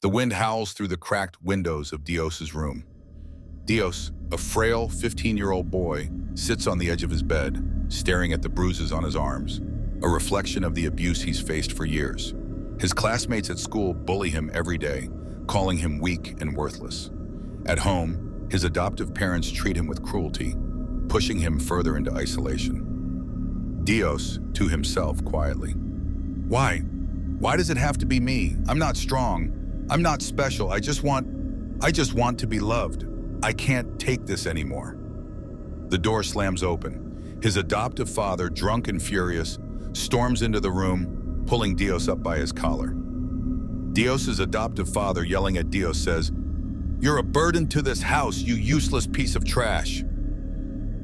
The wind howls through the cracked windows of Dios's room. Dios, a frail 15-year-old boy, sits on the edge of his bed, staring at the bruises on his arms, a reflection of the abuse he's faced for years. His classmates at school bully him every day, calling him weak and worthless. At home, his adoptive parents treat him with cruelty, pushing him further into isolation. Dios, to himself quietly, Why? Why does it have to be me? I'm not strong. I'm not special. I just want to be loved. I can't take this anymore. The door slams open. His adoptive father, drunk and furious, storms into the room, pulling Dios up by his collar. Dios's adoptive father, yelling at Dios, says, "You're a burden to this house, you useless piece of trash."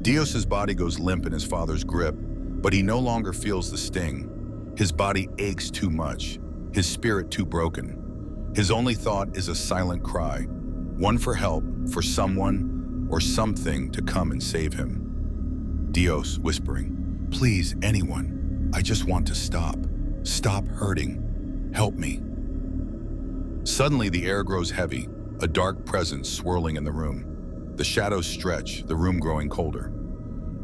Dios's body goes limp in his father's grip, but he no longer feels the sting. His body aches too much, his spirit too broken. His only thought is a silent cry, one for help, for someone or something to come and save him. Dios whispering, "Please, anyone, I just want to stop. Stop hurting. Help me." Suddenly the air grows heavy, a dark presence swirling in the room. The shadows stretch, the room growing colder.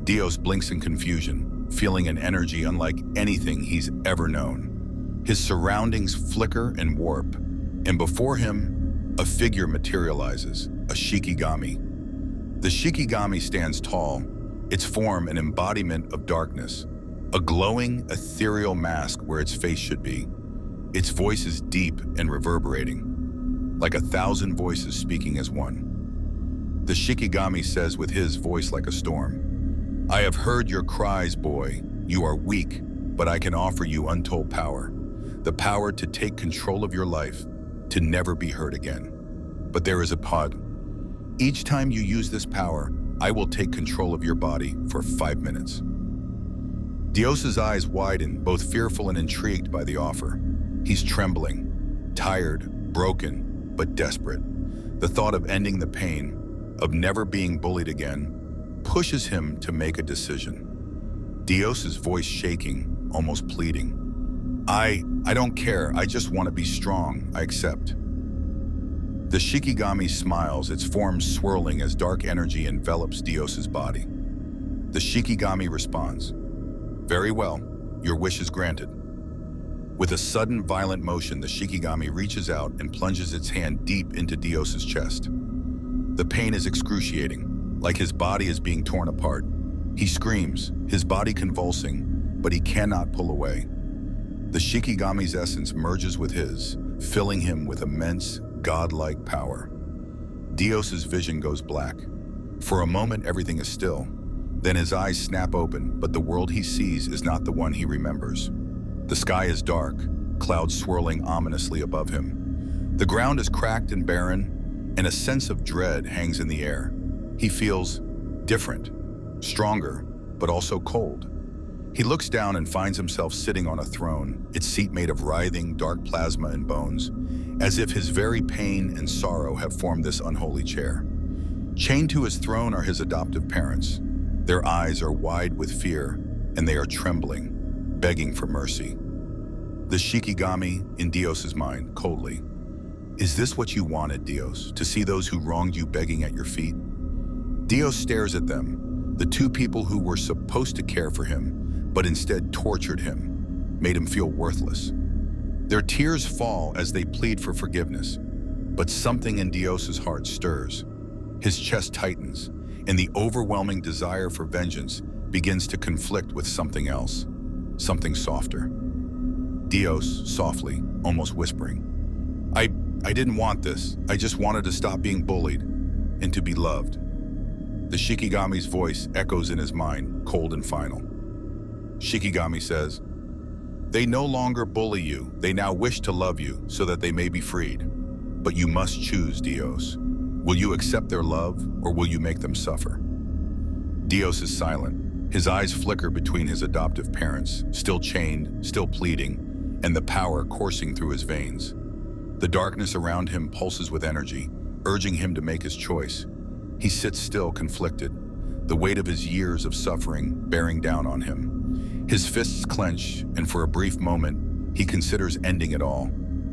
Dios blinks in confusion, feeling an energy unlike anything he's ever known. His surroundings flicker and warp, and before him, a figure materializes, a Shikigami. The Shikigami stands tall, its form an embodiment of darkness, a glowing, ethereal mask where its face should be. Its voice is deep and reverberating, like 1,000 voices speaking as one. The Shikigami says with his voice like a storm, "I have heard your cries, boy. You are weak, but I can offer you untold power. The power to take control of your life, to never be hurt again. But there is a pod. Each time you use this power, I will take control of your body for 5 minutes." Dios's eyes widen, both fearful and intrigued by the offer. He's trembling, tired, broken, but desperate. The thought of ending the pain, of never being bullied again, pushes him to make a decision. Dios's voice shaking, almost pleading. I don't care. I just want to be strong. I accept." The Shikigami smiles, its form swirling as dark energy envelops Dios's body. The Shikigami responds, "Very well, your wish is granted." With a sudden violent motion, the Shikigami reaches out and plunges its hand deep into Dios's chest. The pain is excruciating, like his body is being torn apart. He screams, his body convulsing, but he cannot pull away. The Shikigami's essence merges with his, filling him with immense, godlike power. Dios's vision goes black. For a moment, everything is still. Then his eyes snap open, but the world he sees is not the one he remembers. The sky is dark, clouds swirling ominously above him. The ground is cracked and barren, and a sense of dread hangs in the air. He feels different, stronger, but also cold. He looks down and finds himself sitting on a throne, its seat made of writhing, dark plasma and bones, as if his very pain and sorrow have formed this unholy chair. Chained to his throne are his adoptive parents. Their eyes are wide with fear, and they are trembling, begging for mercy. The Shikigami, in Dios's mind, coldly, "Is this what you wanted, Dios, to see those who wronged you begging at your feet?" Dios stares at them, the two people who were supposed to care for him, but instead tortured him, made him feel worthless. Their tears fall as they plead for forgiveness, but something in Dios's heart stirs. His chest tightens, and the overwhelming desire for vengeance begins to conflict with something else, something softer. Dios, softly, almost whispering, I didn't want this. I just wanted to stop being bullied and to be loved." The Shikigami's voice echoes in his mind, cold and final. Shikigami says, "They no longer bully you. They now wish to love you so that they may be freed. But you must choose, Dios. Will you accept their love, or will you make them suffer?" Dios is silent. His eyes flicker between his adoptive parents, still chained, still pleading, and the power coursing through his veins. The darkness around him pulses with energy, urging him to make his choice. He sits still, conflicted, the weight of his years of suffering bearing down on him. His fists clench, and for a brief moment, he considers ending it all,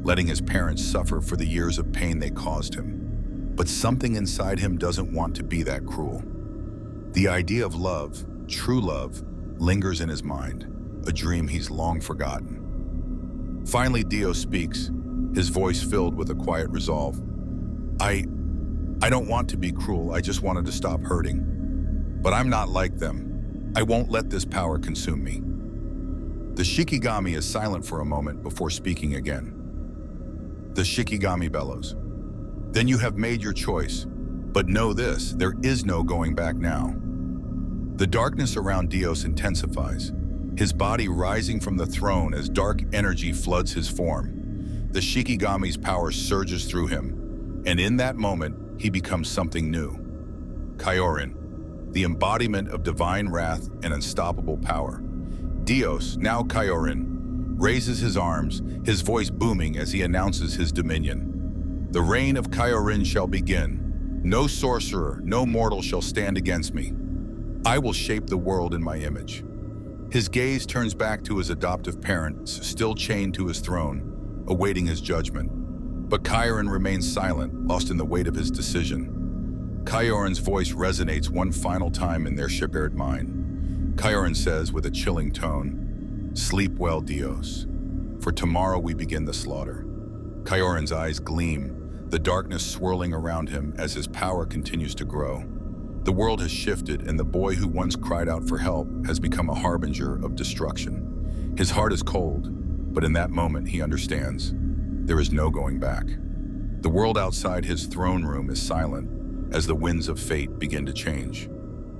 letting his parents suffer for the years of pain they caused him. But something inside him doesn't want to be that cruel. The idea of love, true love, lingers in his mind, a dream he's long forgotten. Finally, Dios speaks, his voice filled with a quiet resolve. I don't want to be cruel, I just wanted to stop hurting. But I'm not like them. I won't let this power consume me. The Shikigami is silent for a moment before speaking again. The Shikigami bellows. Then you have made your choice, but know this, there is no going back now. The darkness around Dios intensifies, his body rising from the throne as dark energy floods his form. The Shikigami's power surges through him, and in that moment, he becomes something new. Kyorin, the embodiment of divine wrath and unstoppable power. Dios, now Kyorin, raises his arms, his voice booming as he announces his dominion. The reign of Kyorin shall begin. No sorcerer, no mortal shall stand against me. I will shape the world in my image. His gaze turns back to his adoptive parents, still chained to his throne, awaiting his judgment. But Kyorin remains silent, lost in the weight of his decision. Kyorin's voice resonates one final time in their shared mind. Kyorin says with a chilling tone, "Sleep well, Dios, for tomorrow we begin the slaughter." Kyorin's eyes gleam, the darkness swirling around him as his power continues to grow. The world has shifted, and the boy who once cried out for help has become a harbinger of destruction. His heart is cold, but in that moment he understands. There is no going back. The world outside his throne room is silent as the winds of fate begin to change.